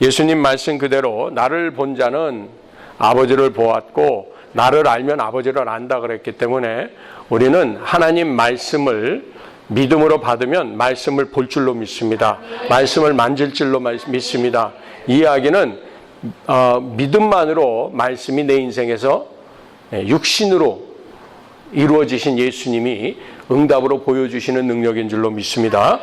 예수님 말씀 그대로 나를 본 자는 아버지를 보았고 나를 알면 아버지를 안다 그랬기 때문에 우리는 하나님 말씀을 믿음으로 받으면 말씀을 볼 줄로 믿습니다. 말씀을 만질 줄로 믿습니다. 이 이야기는 믿음만으로 말씀이 내 인생에서 육신으로 이루어지신 예수님이 응답으로 보여주시는 능력인 줄로 믿습니다.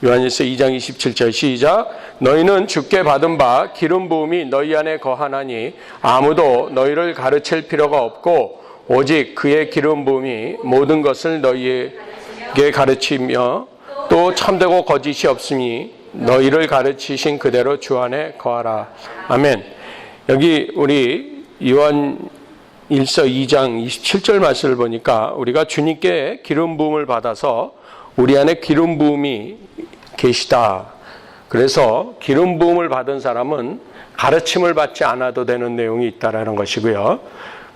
요한일서 2장 27절 시작. 너희는 주께 받은 바 기름 부음이 너희 안에 거하나니 아무도 너희를 가르칠 필요가 없고 오직 그의 기름 부음이 모든 것을 너희에게 가르치며 또 참되고 거짓이 없으니 너희를 가르치신 그대로 주 안에 거하라. 아멘. 여기 우리 요한일서 2장 27절 말씀을 보니까 우리가 주님께 기름 부음을 받아서 우리 안에 기름 부음이 계시다. 그래서 기름 부음을 받은 사람은 가르침을 받지 않아도 되는 내용이 있다라는 것이고요.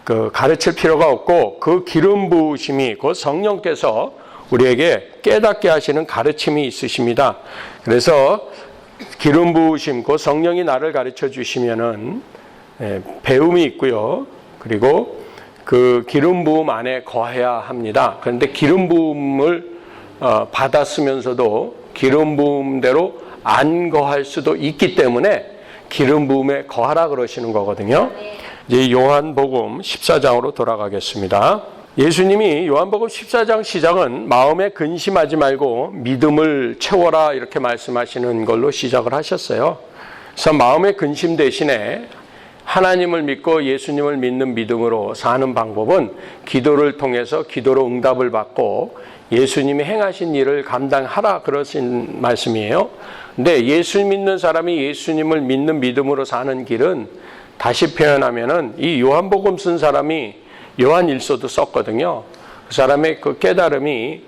그 가르칠 필요가 없고 그 기름 부으심이 곧 성령께서 우리에게 깨닫게 하시는 가르침이 있으십니다. 그래서 기름 부으심 곧 성령이 나를 가르쳐 주시면은 배움이 있고요. 그리고 그 기름 부음 안에 거해야 합니다. 그런데 기름 부음을 받았으면서도 기름 부음대로 안 거할 수도 있기 때문에 기름 부음에 거하라 그러시는 거거든요. 이제 요한복음 14장으로 돌아가겠습니다. 예수님이 요한복음 14장 시작은 마음에 근심하지 말고 믿음을 채워라 이렇게 말씀하시는 걸로 시작을 하셨어요. 그래서 마음의 근심 대신에 하나님을 믿고 예수님을 믿는 믿음으로 사는 방법은 기도를 통해서 기도로 응답을 받고 예수님이 행하신 일을 감당하라 그러신 말씀이에요. 근데 예수 믿는 사람이 예수님을 믿는 믿음으로 사는 길은 다시 표현하면은 이 요한복음 쓴 사람이 요한일서도 썼거든요. 그 사람의 그 깨달음이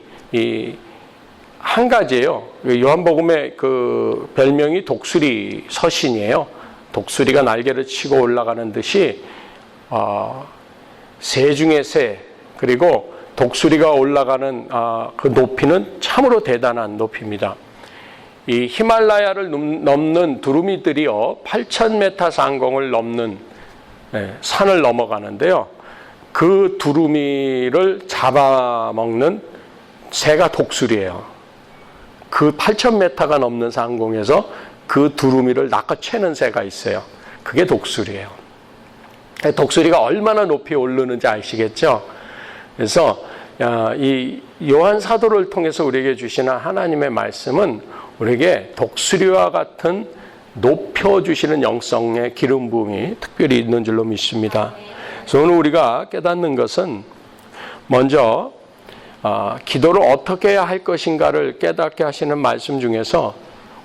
한 가지예요. 요한복음의 그 별명이 독수리 서신이에요. 독수리가 날개를 치고 올라가는 듯이 새 중에 새, 그리고 독수리가 올라가는 그 높이는 참으로 대단한 높이입니다. 이 히말라야를 넘는 두루미들이요 8,000m 상공을 넘는 산을 넘어가는데요. 그 두루미를 잡아먹는 새가 독수리예요. 그 8,000m가 넘는 상공에서 그 두루미를 낚아채는 새가 있어요. 그게 독수리예요. 독수리가 얼마나 높이 오르는지 아시겠죠? 그래서 이 요한 사도를 통해서 우리에게 주시는 하나님의 말씀은 우리에게 독수리와 같은 높여주시는 영성의 기름 부음이 특별히 있는 줄로 믿습니다. 그래서 오늘 우리가 깨닫는 것은 먼저 기도를 어떻게 해야 할 것인가를 깨닫게 하시는 말씀 중에서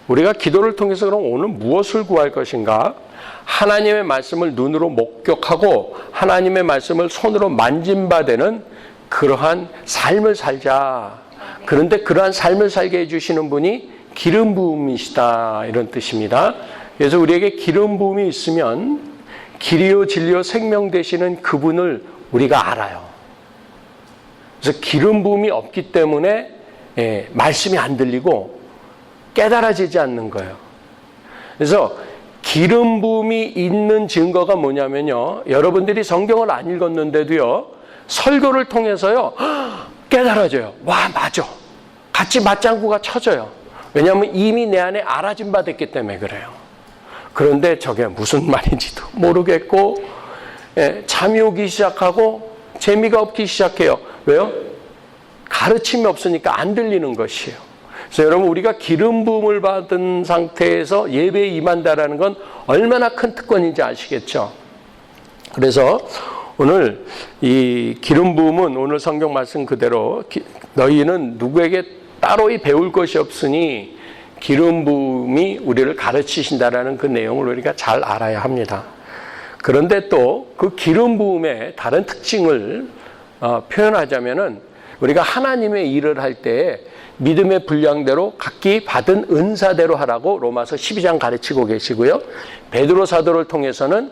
우리가 기도를 통해서 그럼 오늘 무엇을 구할 것인가? 하나님의 말씀을 눈으로 목격하고 하나님의 말씀을 손으로 만진 바 되는 그러한 삶을 살자. 그런데 그러한 삶을 살게 해주시는 분이 기름 부음이시다 이런 뜻입니다. 그래서 우리에게 기름 부음이 있으면 길이요 진리요 생명 되시는 그분을 우리가 알아요. 그래서 기름 부음이 없기 때문에 말씀이 안 들리고 깨달아지지 않는 거예요. 그래서 기름 부음이 있는 증거가 뭐냐면요. 여러분들이 성경을 안 읽었는데도요. 설교를 통해서요. 깨달아져요. 와 맞아. 같이 맞장구가 쳐져요. 왜냐하면 이미 내 안에 알아진 바 됐기 때문에 그래요. 그런데 저게 무슨 말인지도 모르겠고 잠이 오기 시작하고 재미가 없기 시작해요. 왜요? 가르침이 없으니까 안 들리는 것이에요. 그래서 여러분 우리가 기름 부음을 받은 상태에서 예배에 임한다라는 건 얼마나 큰 특권인지 아시겠죠? 그래서 오늘 이 기름 부음은 오늘 성경 말씀 그대로 너희는 누구에게 따로 배울 것이 없으니 기름 부음이 우리를 가르치신다라는 그 내용을 우리가 잘 알아야 합니다. 그런데 또 그 기름 부음의 다른 특징을 표현하자면은 우리가 하나님의 일을 할 때 믿음의 분량대로 각기 받은 은사대로 하라고 로마서 12장 가르치고 계시고요. 베드로 사도를 통해서는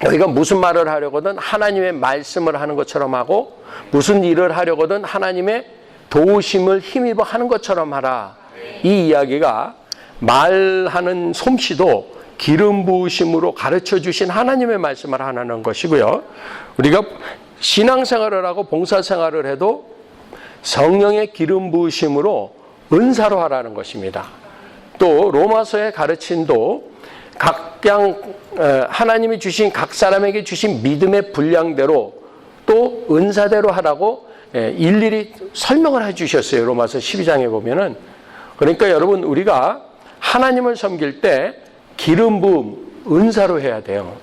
너희가 무슨 말을 하려거든 하나님의 말씀을 하는 것처럼 하고 무슨 일을 하려거든 하나님의 도우심을 힘입어 하는 것처럼 하라. 이 이야기가 말하는 솜씨도 기름 부으심으로 가르쳐 주신 하나님의 말씀을 하는 것이고요. 우리가 신앙생활을 하고 봉사생활을 해도 성령의 기름 부으심으로 은사로 하라는 것입니다. 또 로마서의 가르침도 각양 하나님이 주신 각 사람에게 주신 믿음의 분량대로 또 은사대로 하라고 일일이 설명을 해주셨어요. 로마서 12장에 보면은. 그러니까 여러분, 우리가 하나님을 섬길 때 기름 부음, 은사로 해야 돼요.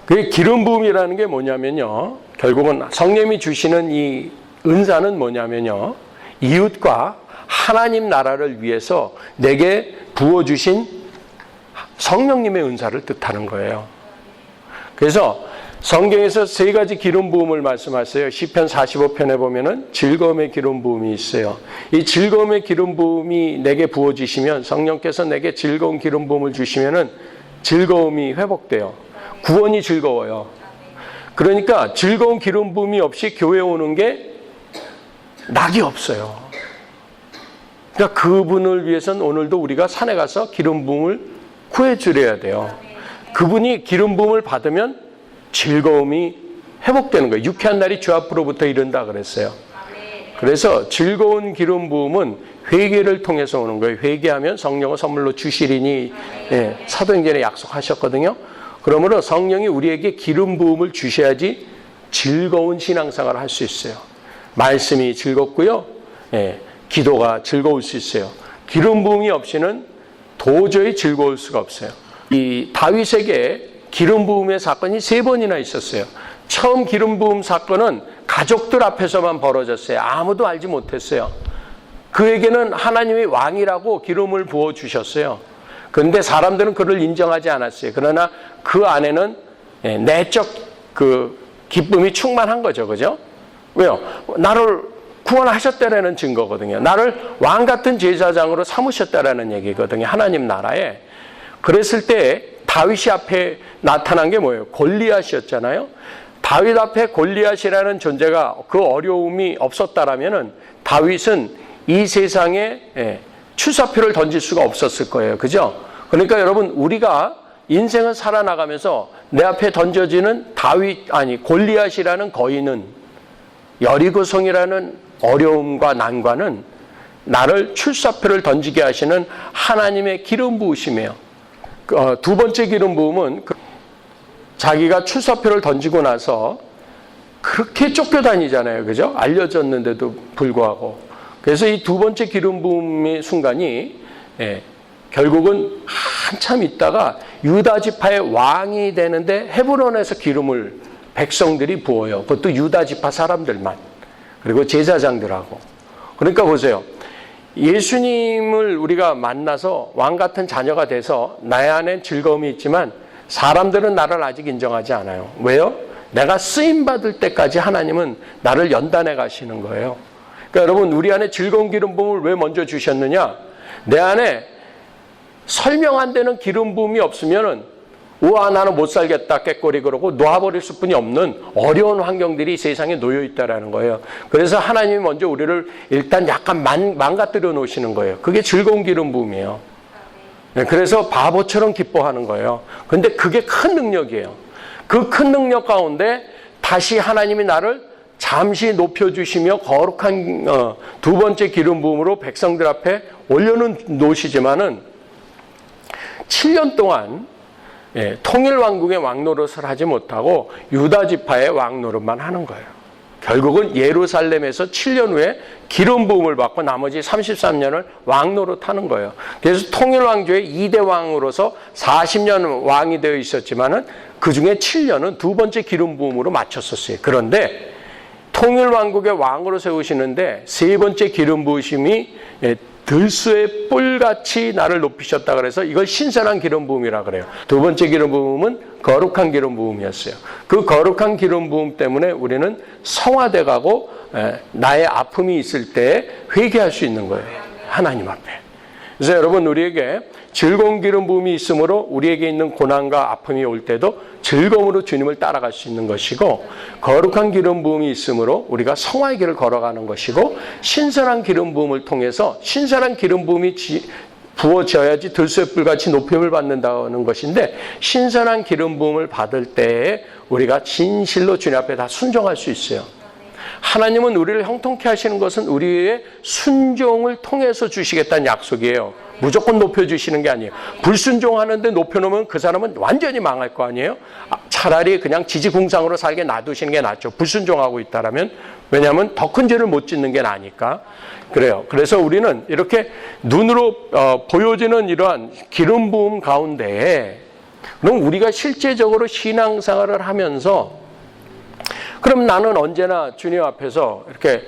그 기름 부음이라는 게 뭐냐면요, 결국은 성령님이 주시는 이 은사는 뭐냐면요, 이웃과 하나님 나라를 위해서 내게 부어주신 성령님의 은사를 뜻하는 거예요. 그래서 성경에서 세 가지 기름 부음을 말씀하세요. 시편 45편에 보면은 즐거움의 기름 부음이 있어요. 이 즐거움의 기름 부음이 내게 부어지시면, 성령께서 내게 즐거운 기름 부음을 주시면은 즐거움이 회복돼요. 구원이 즐거워요. 그러니까 즐거운 기름 부음이 없이 교회 오는 게 낙이 없어요. 그러니까 그분을 위해서는 오늘도 우리가 산에 가서 기름 부음을 구해드려야 돼요. 그분이 기름 부음을 받으면 즐거움이 회복되는 거예요. 유쾌한 날이 주 앞으로부터 이른다 그랬어요. 그래서 즐거운 기름 부음은 회개를 통해서 오는 거예요. 회개하면 성령을 선물로 주시리니 사도행전에 약속하셨거든요. 그러므로 성령이 우리에게 기름 부음을 주셔야지 즐거운 신앙생활을 할 수 있어요. 말씀이 즐겁고요. 기도가 즐거울 수 있어요. 기름 부음이 없이는 도저히 즐거울 수가 없어요. 이 다윗에게 기름 부음의 사건이 3번이나 있었어요. 처음 기름 부음 사건은 가족들 앞에서만 벌어졌어요. 아무도 알지 못했어요. 그에게는 하나님이 왕이라고 기름을 부어주셨어요. 그런데 사람들은 그를 인정하지 않았어요. 그러나 그 안에는 내적 그 기쁨이 충만한 거죠. 그죠? 왜요? 나를 구원하셨다라는 증거거든요. 나를 왕 같은 제사장으로 삼으셨다라는 얘기거든요. 하나님 나라에. 그랬을 때 다윗이 앞에 나타난 게 뭐예요? 골리앗이었잖아요. 다윗 앞에 골리앗이라는 존재가, 그 어려움이 없었다라면은 다윗은 이 세상에 출사표를 던질 수가 없었을 거예요. 그죠? 그러니까 여러분, 우리가 인생을 살아나가면서 내 앞에 던져지는 골리앗이라는 거인은, 여리고성이라는 어려움과 난관은 나를 출사표를 던지게 하시는 하나님의 기름 부으심이에요. 두 번째 기름 부음은 자기가 출사표를 던지고 나서 그렇게 쫓겨다니잖아요. 그죠? 알려졌는데도 불구하고. 그래서 이 두 번째 기름 부음의 순간이 결국은 한참 있다가 유다 지파의 왕이 되는데 헤브론에서 기름을 백성들이 부어요. 그것도 유다 지파 사람들만. 그리고 제사장들하고. 그러니까 보세요. 예수님을 우리가 만나서 왕 같은 자녀가 돼서 나의 안엔 즐거움이 있지만 사람들은 나를 아직 인정하지 않아요. 왜요? 내가 쓰임받을 때까지 하나님은 나를 연단해 가시는 거예요. 그러니까 여러분, 우리 안에 즐거운 기름 부음을 왜 먼저 주셨느냐? 내 안에 설명 안 되는 기름 부음이 없으면은 우와, 나는 못 살겠다 깨꼬리 그러고 놓아버릴 수뿐이 없는 어려운 환경들이 세상에 놓여 있다라는 거예요. 그래서 하나님이 먼저 우리를 일단 약간 망가뜨려 놓으시는 거예요. 그게 즐거운 기름 부음이에요. 그래서 바보처럼 기뻐하는 거예요. 근데 그게 큰 능력이에요. 그 큰 능력 가운데 다시 하나님이 나를 잠시 높여주시며 거룩한 두 번째 기름 부음으로 백성들 앞에 올려놓으시지만은 7년 동안 통일왕국의 왕노릇을 하지 못하고 유다 지파의 왕노릇만 하는 거예요. 결국은 예루살렘에서 7년 후에 기름 부음을 받고 나머지 33년을 왕노릇하는 거예요. 그래서 통일왕조의 2대 왕으로서 40년 왕이 되어 있었지만은 그 중에 7년은 두 번째 기름 부음으로 마쳤었어요. 그런데 통일왕국의 왕으로 세우시는데 세 번째 기름 부으심이 들소의 뿔같이 나를 높이셨다 그래서 이걸 신선한 기름 부음이라 그래요. 두 번째 기름 부음은 거룩한 기름 부음이었어요. 그 거룩한 기름 부음 때문에 우리는 성화돼 가고 나의 아픔이 있을 때 회개할 수 있는 거예요. 하나님 앞에. 그래서 여러분, 우리에게 즐거운 기름 부음이 있으므로 우리에게 있는 고난과 아픔이 올 때도 즐거움으로 주님을 따라갈 수 있는 것이고, 거룩한 기름 부음이 있으므로 우리가 성화의 길을 걸어가는 것이고, 신선한 기름 부음을 통해서 신선한 기름 부음이 부어져야지 들쇠불같이 높임을 받는다는 것인데, 신선한 기름 부음을 받을 때에 우리가 진실로 주님 앞에 다 순종할 수 있어요. 하나님은 우리를 형통케 하시는 것은 우리의 순종을 통해서 주시겠다는 약속이에요. 무조건 높여주시는 게 아니에요. 불순종하는데 높여놓으면 그 사람은 완전히 망할 거 아니에요. 차라리 그냥 지지공상으로 살게 놔두시는 게 낫죠. 불순종하고 있다라면. 왜냐하면 더 큰 죄를 못 짓는 게 나니까. 그래요. 그래서 우리는 이렇게 눈으로 보여지는 이러한 기름 부음 가운데에, 그럼 우리가 실제적으로 신앙생활을 하면서, 그럼 나는 언제나 주님 앞에서 이렇게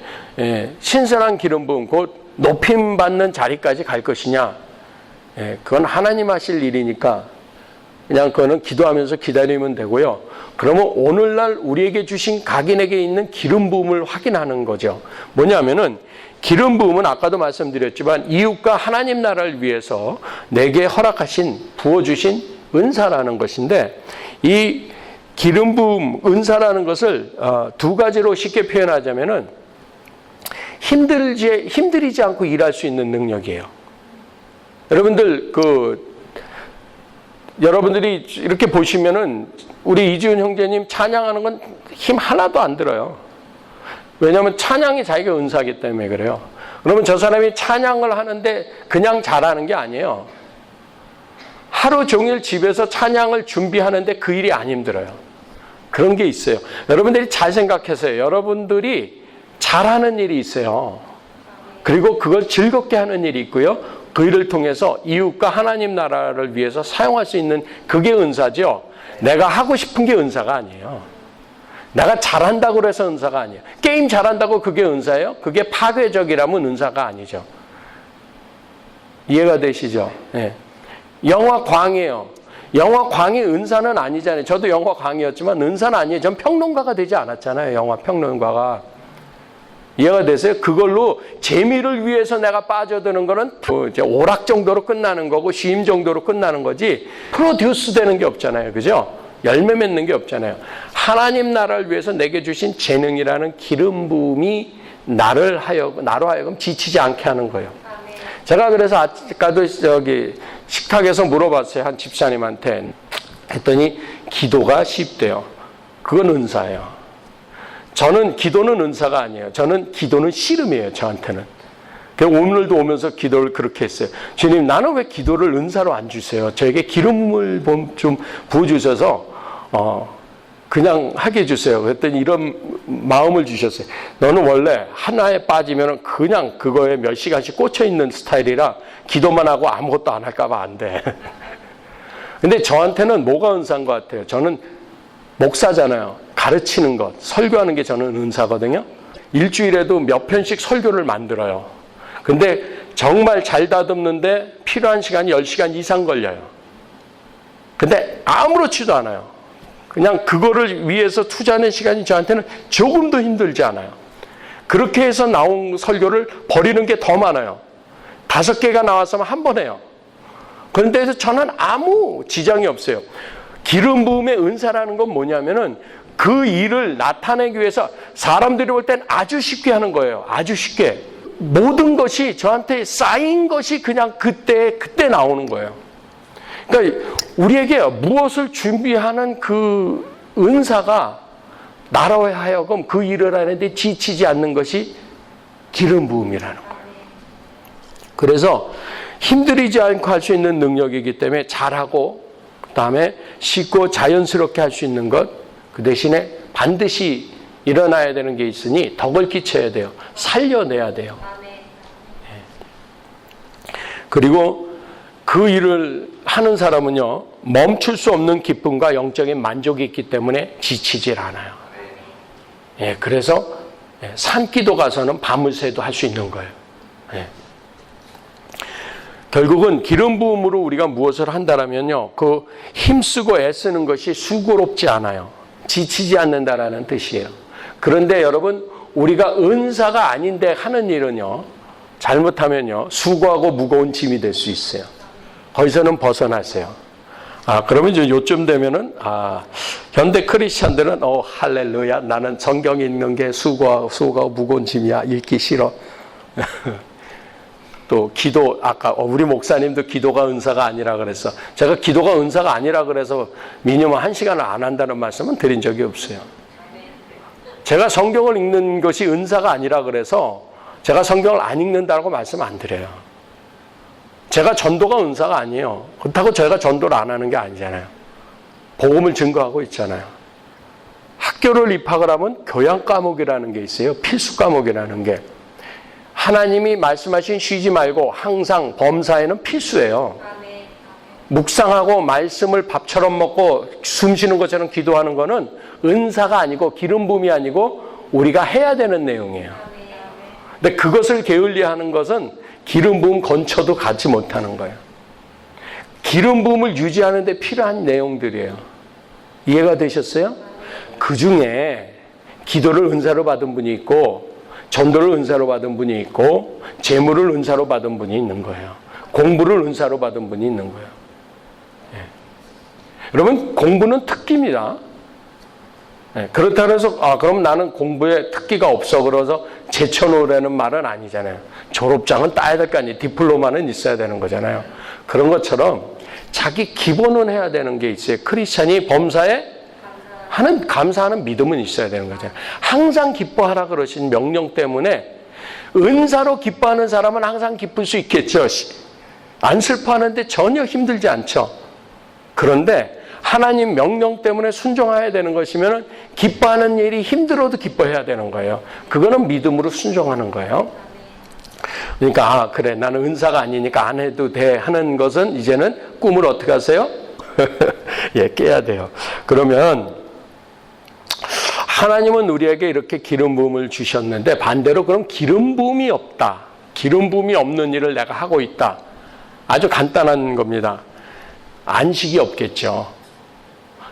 신선한 기름 부음, 곧 높임 받는 자리까지 갈 것이냐? 그건 하나님 하실 일이니까 그냥 그거는 기도하면서 기다리면 되고요. 그러면 오늘날 우리에게 주신 각인에게 있는 기름 부음을 확인하는 거죠. 뭐냐면은, 기름 부음은 아까도 말씀드렸지만 이웃과 하나님 나라를 위해서 내게 허락하신, 부어주신 은사라는 것인데, 이 기름 부음, 은사라는 것을 두 가지로 쉽게 표현하자면은 힘들이지 않고 일할 수 있는 능력이에요. 여러분들이 이렇게 보시면은 우리 이지훈 형제님 찬양하는 건 힘 하나도 안 들어요. 왜냐하면 찬양이 자기가 은사이기 때문에 그래요. 그러면 저 사람이 찬양을 하는데 그냥 잘하는 게 아니에요. 하루 종일 집에서 찬양을 준비하는데 그 일이 안 힘들어요. 그런 게 있어요. 여러분들이 잘 생각해서요. 여러분들이 잘하는 일이 있어요. 그리고 그걸 즐겁게 하는 일이 있고요. 그 일을 통해서 이웃과 하나님 나라를 위해서 사용할 수 있는, 그게 은사죠. 내가 하고 싶은 게 은사가 아니에요. 내가 잘한다고 해서 은사가 아니에요. 게임 잘한다고 그게 은사예요? 그게 파괴적이라면 은사가 아니죠. 이해가 되시죠? 네. 영화 광이에요. 영화 광이 은사는 아니잖아요. 저도 영화 광이었지만 은사는 아니에요. 전 평론가가 되지 않았잖아요. 영화 평론가가. 이해가 되세요? 그걸로 재미를 위해서 내가 빠져드는 거는 이제 오락 정도로 끝나는 거고 시임 정도로 끝나는 거지, 프로듀스 되는 게 없잖아요. 그죠? 열매 맺는 게 없잖아요. 하나님 나라를 위해서 내게 주신 재능이라는 기름 부음이 나로 하여금 지치지 않게 하는 거예요. 제가 그래서 아까도 식탁에서 물어봤어요. 한 집사님한테. 했더니 기도가 쉽대요. 그건 은사예요. 저는 기도는 은사가 아니에요. 저는 기도는 씨름이에요. 저한테는. 오늘도 오면서 기도를 그렇게 했어요. 주님, 나는 왜 기도를 은사로 안 주세요? 저에게 기름을 좀 부어주셔서 그냥 하게 해주세요. 그랬더니 이런 마음을 주셨어요. 너는 원래 하나에 빠지면 그냥 그거에 몇 시간씩 꽂혀있는 스타일이라 기도만 하고 아무것도 안 할까 봐 안 돼. 근데 저한테는 뭐가 은사인 것 같아요? 저는 목사잖아요. 가르치는 것, 설교하는 게 저는 은사거든요. 일주일에도 몇 편씩 설교를 만들어요. 근데 정말 잘 다듬는데 필요한 시간이 10시간 이상 걸려요. 근데 아무렇지도 않아요. 그냥 그거를 위해서 투자하는 시간이 저한테는 조금도 힘들지 않아요. 그렇게 해서 나온 설교를 버리는 게 더 많아요. 5개가 나왔으면 한 번 해요. 그런데 저는 아무 지장이 없어요. 기름 부음의 은사라는 건 뭐냐면은 그 일을 나타내기 위해서 사람들이 볼 땐 아주 쉽게 하는 거예요. 아주 쉽게. 모든 것이 저한테 쌓인 것이 그냥 그때 나오는 거예요. 그러니까 우리에게 무엇을 준비하는 그 은사가 나로 하여금 그 일을 하는데 지치지 않는 것이 기름 부음이라는 거예요. 그래서 힘들이지 않고 할 수 있는 능력이기 때문에 잘하고, 그 다음에 쉽고 자연스럽게 할 수 있는 것, 그 대신에 반드시 일어나야 되는 게 있으니 덕을 끼쳐야 돼요. 살려내야 돼요. 그리고 그 일을 하는 사람은요, 멈출 수 없는 기쁨과 영적인 만족이 있기 때문에 지치질 않아요. 그래서 산기도 가서는 밤을 새도 할 수 있는 거예요. 결국은 기름 부음으로 우리가 무엇을 한다면요, 그 힘쓰고 애쓰는 것이 수고롭지 않아요. 지치지 않는다라는 뜻이에요. 그런데 여러분, 우리가 은사가 아닌데 하는 일은요, 잘못하면요, 수고하고 무거운 짐이 될 수 있어요. 거기서는 벗어나세요. 그러면 이제 요쯤 되면은, 현대 크리스찬들은, 할렐루야, 나는 성경 읽는 게 수고하고 무거운 짐이야, 읽기 싫어. 또 기도, 아까 우리 목사님도 기도가 은사가 아니라 그래서 제가 기도가 은사가 아니라 그래서 미니멈 1시간을 안 한다는 말씀은 드린 적이 없어요. 제가 성경을 읽는 것이 은사가 아니라 그래서 제가 성경을 안 읽는다고 말씀 안 드려요. 제가 전도가 은사가 아니에요. 그렇다고 제가 전도를 안 하는 게 아니잖아요. 복음을 증거하고 있잖아요. 학교를 입학을 하면 교양 과목이라는 게 있어요. 필수 과목이라는 게. 하나님이 말씀하신 쉬지 말고 항상 범사에는 필수예요. 묵상하고 말씀을 밥처럼 먹고 숨 쉬는 것처럼 기도하는 거는 은사가 아니고 기름 부음이 아니고 우리가 해야 되는 내용이에요. 근데 그것을 게을리하는 것은 기름 부음 건쳐도 갖지 못하는 거예요. 기름 부음을 유지하는 데 필요한 내용들이에요. 이해가 되셨어요? 그 중에 기도를 은사로 받은 분이 있고 전도를 은사로 받은 분이 있고 재물을 은사로 받은 분이 있는 거예요. 공부를 은사로 받은 분이 있는 거예요. 예. 여러분 공부는 특기입니다. 예. 그렇다고 해서 그럼 나는 공부에 특기가 없어 그래서 제쳐놓으라는 말은 아니잖아요. 졸업장은 따야 될 거 아니에요. 디플로마는 있어야 되는 거잖아요. 그런 것처럼 자기 기본은 해야 되는 게 있어요. 크리스찬이 범사에 감사하는 믿음은 있어야 되는 거죠. 항상 기뻐하라 그러신 명령 때문에 은사로 기뻐하는 사람은 항상 기쁠 수 있겠죠. 안 슬퍼하는데 전혀 힘들지 않죠. 그런데 하나님 명령 때문에 순종해야 되는 것이면 기뻐하는 일이 힘들어도 기뻐해야 되는 거예요. 그거는 믿음으로 순종하는 거예요. 그러니까 그래 나는 은사가 아니니까 안 해도 돼 하는 것은 이제는 꿈을 어떻게 하세요? 예, 깨야 돼요. 그러면 하나님은 우리에게 이렇게 기름 부음을 주셨는데 반대로 그럼 기름 부음이 없다. 기름 부음이 없는 일을 내가 하고 있다. 아주 간단한 겁니다. 안식이 없겠죠.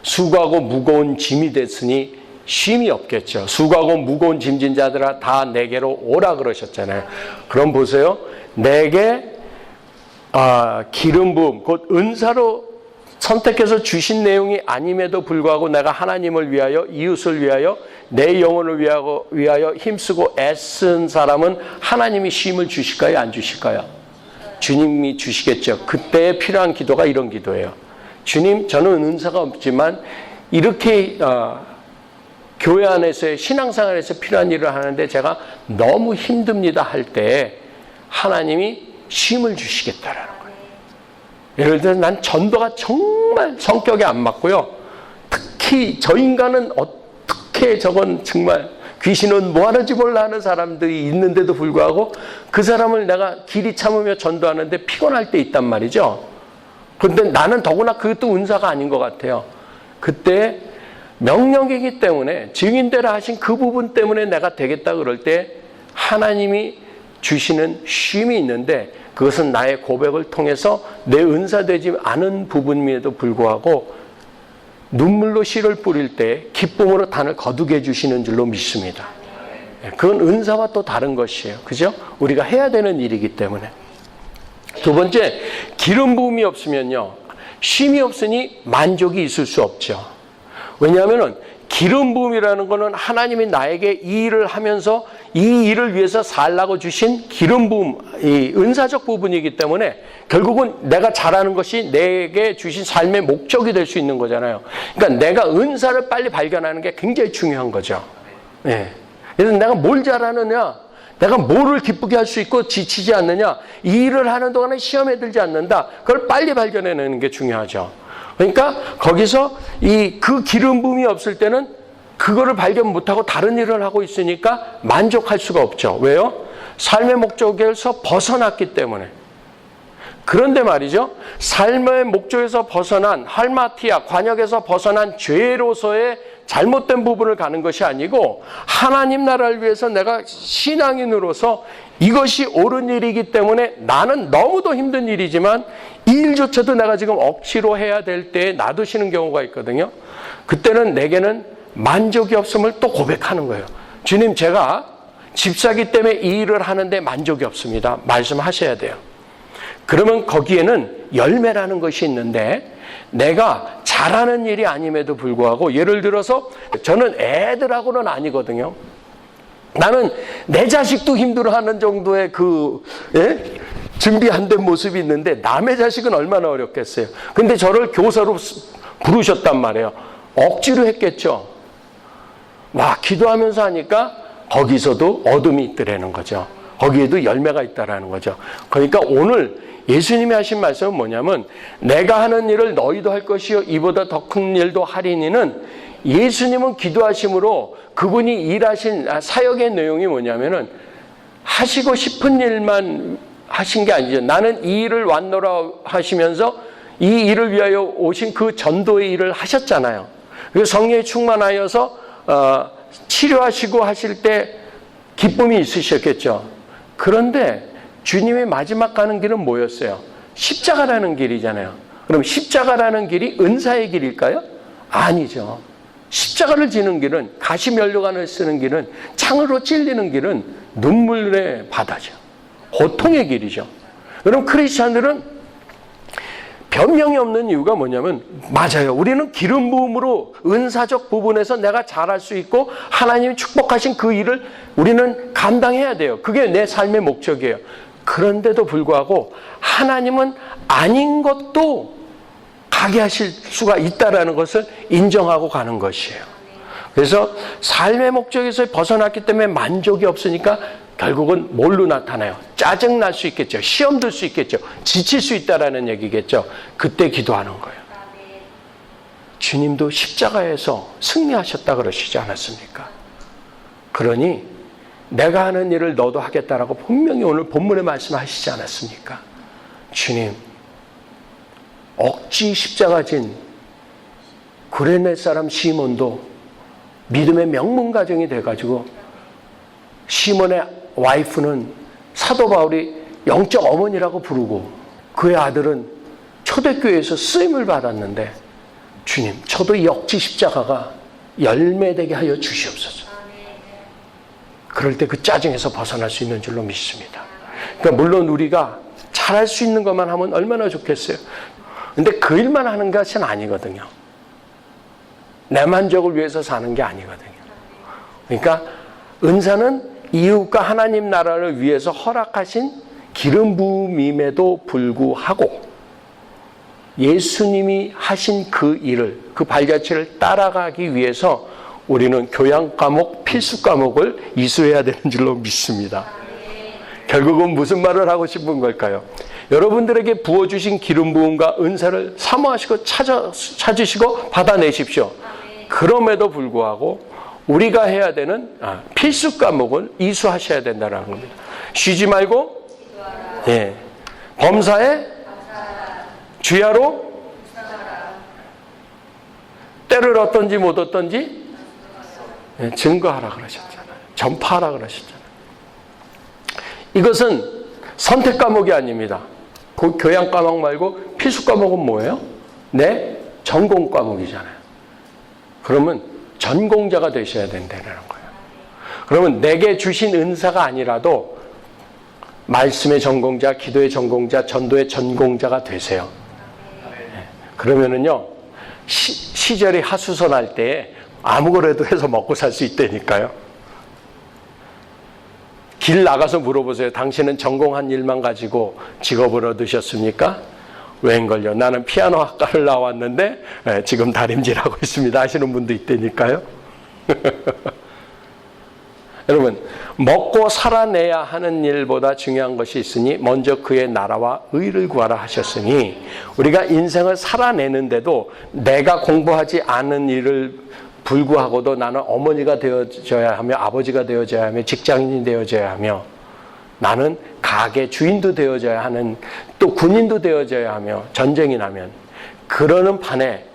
수고하고 무거운 짐이 됐으니 쉼이 없겠죠. 수고하고 무거운 짐진 자들아 다 내게로 오라 그러셨잖아요. 그럼 보세요. 내게 기름 부음 곧 은사로 선택해서 주신 내용이 아님에도 불구하고 내가 하나님을 위하여 이웃을 위하여 내 영혼을 위하여 힘쓰고 애쓴 사람은 하나님이 쉼을 주실까요? 안 주실까요? 주님이 주시겠죠. 그때 필요한 기도가 이런 기도예요. 주님 저는 은사가 없지만 이렇게 교회 안에서의 신앙생활에서 필요한 일을 하는데 제가 너무 힘듭니다 할 때 하나님이 쉼을 주시겠다라는 거예요. 예를 들어서 난 전도가 정말 성격에 안 맞고요. 특히 저 인간은 어떻게 저건 정말 귀신은 뭐 하는지 몰라 하는 사람들이 있는데도 불구하고 그 사람을 내가 길이 참으며 전도하는데 피곤할 때 있단 말이죠. 그런데 나는 더구나 그것도 은사가 아닌 것 같아요. 그때 명령이기 때문에 증인되라 하신 그 부분 때문에 내가 되겠다 그럴 때 하나님이 주시는 쉼이 있는데 그것은 나의 고백을 통해서 내 은사되지 않은 부분임에도 불구하고 눈물로 씨를 뿌릴 때 기쁨으로 단을 거두게 해주시는 줄로 믿습니다. 그건 은사와 또 다른 것이에요. 그죠? 우리가 해야 되는 일이기 때문에. 두 번째, 기름 부음이 없으면요. 쉼이 없으니 만족이 있을 수 없죠. 왜냐하면 기름 부음이라는 것은 하나님이 나에게 이 일을 하면서 이 일을 위해서 살라고 주신 기름 부음, 이 은사적 부분이기 때문에 결국은 내가 잘하는 것이 내게 주신 삶의 목적이 될 수 있는 거잖아요. 그러니까 내가 은사를 빨리 발견하는 게 굉장히 중요한 거죠. 예. 그래서 내가 뭘 잘하느냐, 내가 뭐를 기쁘게 할 수 있고 지치지 않느냐, 이 일을 하는 동안에 시험에 들지 않는다. 그걸 빨리 발견해내는 게 중요하죠. 그러니까 거기서 그 기름 부음이 없을 때는 그거를 발견 못하고 다른 일을 하고 있으니까 만족할 수가 없죠. 왜요? 삶의 목적에서 벗어났기 때문에. 그런데 말이죠. 삶의 목적에서 벗어난 할마티아, 관역에서 벗어난 죄로서의 잘못된 부분을 가는 것이 아니고 하나님 나라를 위해서 내가 신앙인으로서 이것이 옳은 일이기 때문에 나는 너무도 힘든 일이지만 이 일조차도 내가 지금 억지로 해야 될 때에 놔두시는 경우가 있거든요. 그때는 내게는 만족이 없음을 또 고백하는 거예요. 주님, 제가 집사기 때문에 이 일을 하는데 만족이 없습니다. 말씀하셔야 돼요. 그러면 거기에는 열매라는 것이 있는데 내가 잘하는 일이 아님에도 불구하고 예를 들어서 저는 애들하고는 아니거든요. 나는 내 자식도 힘들어하는 정도의 준비 안 된 모습이 있는데 남의 자식은 얼마나 어렵겠어요. 근데 저를 교사로 부르셨단 말이에요. 억지로 했겠죠. 와, 기도하면서 하니까 거기서도 어둠이 있더라는 거죠. 거기에도 열매가 있다라는 거죠. 그러니까 오늘 예수님이 하신 말씀은 뭐냐면 내가 하는 일을 너희도 할 것이요 이보다 더 큰 일도 하리니는 예수님은 기도하심으로 그분이 일하신 사역의 내용이 뭐냐면은 하시고 싶은 일만 하신 게 아니죠. 나는 이 일을 완노라 하시면서 이 일을 위하여 오신 그 전도의 일을 하셨잖아요. 그래서 성령에 충만하여서 치료하시고 하실 때 기쁨이 있으셨겠죠. 그런데 주님의 마지막 가는 길은 뭐였어요? 십자가라는 길이잖아요. 그럼 십자가라는 길이 은사의 길일까요? 아니죠. 십자가를 지는 길은, 가시면류관을 쓰는 길은, 창으로 찔리는 길은 눈물의 바다죠. 고통의 길이죠. 그럼 크리스찬들은 변명이 없는 이유가 뭐냐면 맞아요. 우리는 기름 부음으로 은사적 부분에서 내가 잘할 수 있고 하나님이 축복하신 그 일을 우리는 감당해야 돼요. 그게 내 삶의 목적이에요. 그런데도 불구하고 하나님은 아닌 것도 가게 하실 수가 있다는 것을 인정하고 가는 것이에요. 그래서 삶의 목적에서 벗어났기 때문에 만족이 없으니까 결국은 뭘로 나타나요? 짜증날 수 있겠죠. 시험 들 수 있겠죠. 지칠 수 있다는 얘기겠죠. 그때 기도하는 거예요. 주님도 십자가에서 승리하셨다 그러시지 않았습니까? 그러니 내가 하는 일을 너도 하겠다라고 분명히 오늘 본문에 말씀하시지 않았습니까? 주님, 억지 십자가진 구레네 사람 시몬도 믿음의 명문 가정이 돼가지고 시몬의 와이프는 사도 바울이 영적 어머니라고 부르고 그의 아들은 초대교회에서 쓰임을 받았는데 주님, 저도 이 억지 십자가가 열매되게 하여 주시옵소서. 그럴 때 그 짜증에서 벗어날 수 있는 줄로 믿습니다. 그러니까 물론 우리가 잘할 수 있는 것만 하면 얼마나 좋겠어요. 근데 그 일만 하는 것은 아니거든요. 내 만족을 위해서 사는 게 아니거든요. 그러니까 은사는 이웃과 하나님 나라를 위해서 허락하신 기름 부음임에도 불구하고 예수님이 하신 그 일을, 그 발자취를 따라가기 위해서 우리는 교양 과목, 필수 과목을 이수해야 되는 줄로 믿습니다. 결국은 무슨 말을 하고 싶은 걸까요? 여러분들에게 부어주신 기름 부음과 은사를 사모하시고 찾으시고 받아내십시오. 그럼에도 불구하고 우리가 해야 되는 필수 과목을 이수하셔야 된다는 겁니다. 쉬지 말고 범사에 주야로 때를 얻든지 못 얻든지 증거하라 그러셨잖아요. 전파하라 그러셨잖아요. 이것은 선택 과목이 아닙니다. 그 교양 과목 말고 필수 과목은 뭐예요? 내 전공 과목이잖아요. 그러면 전공자가 되셔야 된다는 거예요. 그러면 내게 주신 은사가 아니라도 말씀의 전공자, 기도의 전공자, 전도의 전공자가 되세요. 그러면은요, 시절이 하수선할 때에 아무거라도 해서 먹고 살 수 있다니까요. 길 나가서 물어보세요. 당신은 전공한 일만 가지고 직업을 얻으셨습니까? 웬걸요? 나는 피아노 학과를 나왔는데 지금 다림질하고 있습니다 하시는 분도 있다니까요. 여러분, 먹고 살아내야 하는 일보다 중요한 것이 있으니 먼저 그의 나라와 의를 구하라 하셨으니 우리가 인생을 살아내는데도 내가 공부하지 않은 일을 불구하고도 나는 어머니가 되어져야 하며 아버지가 되어져야 하며 직장인이 되어져야 하며 나는 가게 주인도 되어져야 하는 또 군인도 되어져야 하며 전쟁이 나면 그러는 판에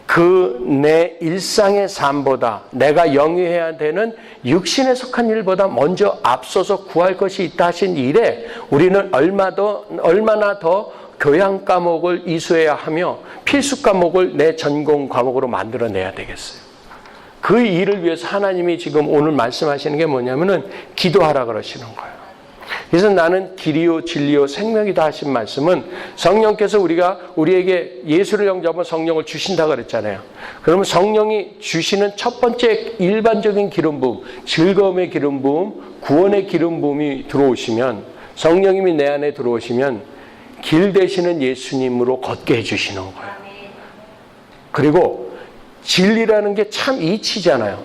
그 내 일상의 삶보다 내가 영위해야 되는 육신에 속한 일보다 먼저 앞서서 구할 것이 있다 하신 일에 우리는 얼마나 더 교양 과목을 이수해야 하며 필수 과목을 내 전공 과목으로 만들어내야 되겠어요. 그 일을 위해서 하나님이 지금 오늘 말씀하시는 게 뭐냐면은 기도하라 그러시는 거예요. 그래서 나는 길이요 진리요 생명이다 하신 말씀은 성령께서 우리에게 예수를 영접하면 성령을 주신다 그랬잖아요. 그러면 성령이 주시는 첫 번째 일반적인 기름 부음, 즐거움의 기름 부음, 구원의 기름 부음이 들어오시면 성령님이 내 안에 들어오시면 길 되시는 예수님으로 걷게 해주시는 거예요. 그리고 진리라는 게 참 이치잖아요.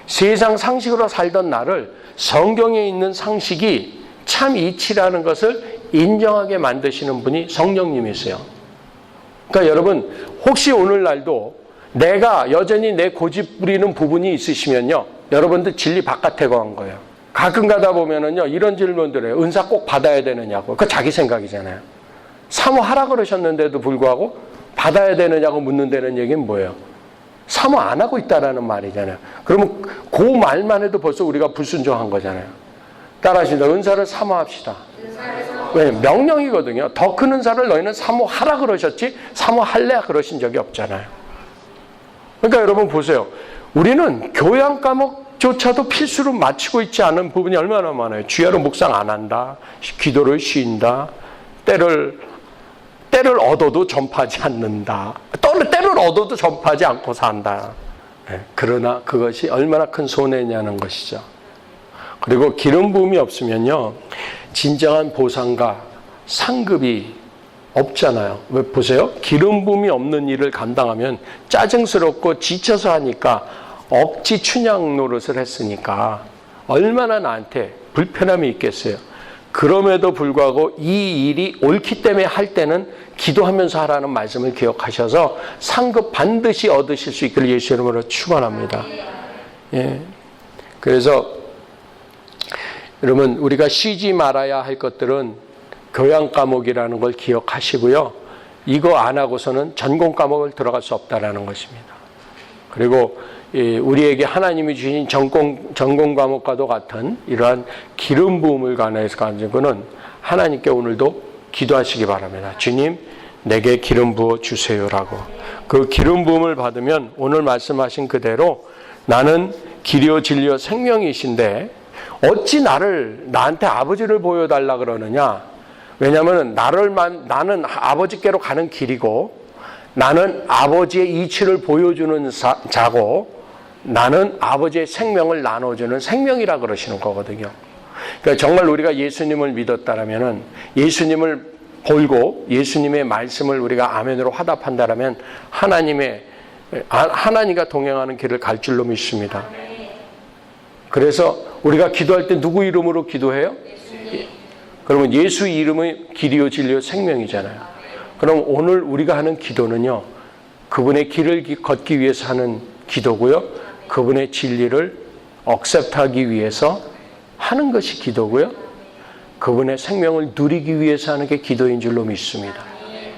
세상 상식으로 살던 나를 성경에 있는 상식이 참 이치라는 것을 인정하게 만드시는 분이 성령님이세요. 그러니까 여러분, 혹시 오늘날도 내가 여전히 내 고집 부리는 부분이 있으시면요, 여러분들 진리 바깥에 간 거예요. 가끔 가다 보면은요, 이런 질문들 해요. 은사 꼭 받아야 되느냐고. 그거 자기 생각이잖아요. 사모하라 그러셨는데도 불구하고 받아야 되느냐고 묻는다는 얘기는 뭐예요? 사모 안 하고 있다라는 말이잖아요. 그러면 그 말만 해도 벌써 우리가 불순종한 거잖아요. 따라하십니다. 은사를 사모합시다. 왜? 명령이거든요. 더 큰 은사를 너희는 사모하라 그러셨지 사모할래 그러신 적이 없잖아요. 그러니까 여러분 보세요. 우리는 교양 과목조차도 필수로 마치고 있지 않은 부분이 얼마나 많아요. 주야로 묵상 안 한다. 기도를 쉰다. 때를 얻어도 전파하지 않는다. 때를 얻어도 전파하지 않고 산다. 그러나 그것이 얼마나 큰 손해냐는 것이죠. 그리고 기름 부음이 없으면요, 진정한 보상과 상급이 없잖아요. 왜 보세요? 기름 부음이 없는 일을 감당하면 짜증스럽고 지쳐서 하니까 억지 춘향 노릇을 했으니까 얼마나 나한테 불편함이 있겠어요. 그럼에도 불구하고 이 일이 옳기 때문에 할 때는 기도하면서 하라는 말씀을 기억하셔서 상급 반드시 얻으실 수 있기를 예수 이름으로 축원합니다. 예. 그래서 여러분, 우리가 쉬지 말아야 할 것들은 교양 과목이라는 걸 기억하시고요. 이거 안 하고서는 전공 과목을 들어갈 수 없다라는 것입니다. 그리고 우리에게 하나님이 주신 전공 과목과도 같은 이러한 기름 부음을 관해서 가지고는 하나님께 오늘도 기도하시기 바랍니다. 주님, 내게 기름 부어 주세요라고. 그 기름 부음을 받으면 오늘 말씀하신 그대로 나는 길이요 진리요 생명이신데 어찌 나한테 아버지를 보여달라 그러느냐? 왜냐하면 나는 아버지께로 가는 길이고 나는 아버지의 이치를 보여주는 자고 나는 아버지의 생명을 나눠주는 생명이라 그러시는 거거든요. 그러니까 정말 우리가 예수님을 믿었다라면 예수님을 볼고 예수님의 말씀을 우리가 아멘으로 화답한다라면 하나님과 동행하는 길을 갈 줄로 믿습니다. 그래서 우리가 기도할 때 누구 이름으로 기도해요? 그러면 예수 이름의 길이요 진리요 생명이잖아요. 그럼 오늘 우리가 하는 기도는요, 그분의 길을 걷기 위해서 하는 기도고요, 그분의 진리를 억셉트하기 위해서 하는 것이 기도고요, 그분의 생명을 누리기 위해서 하는 게 기도인 줄로 믿습니다.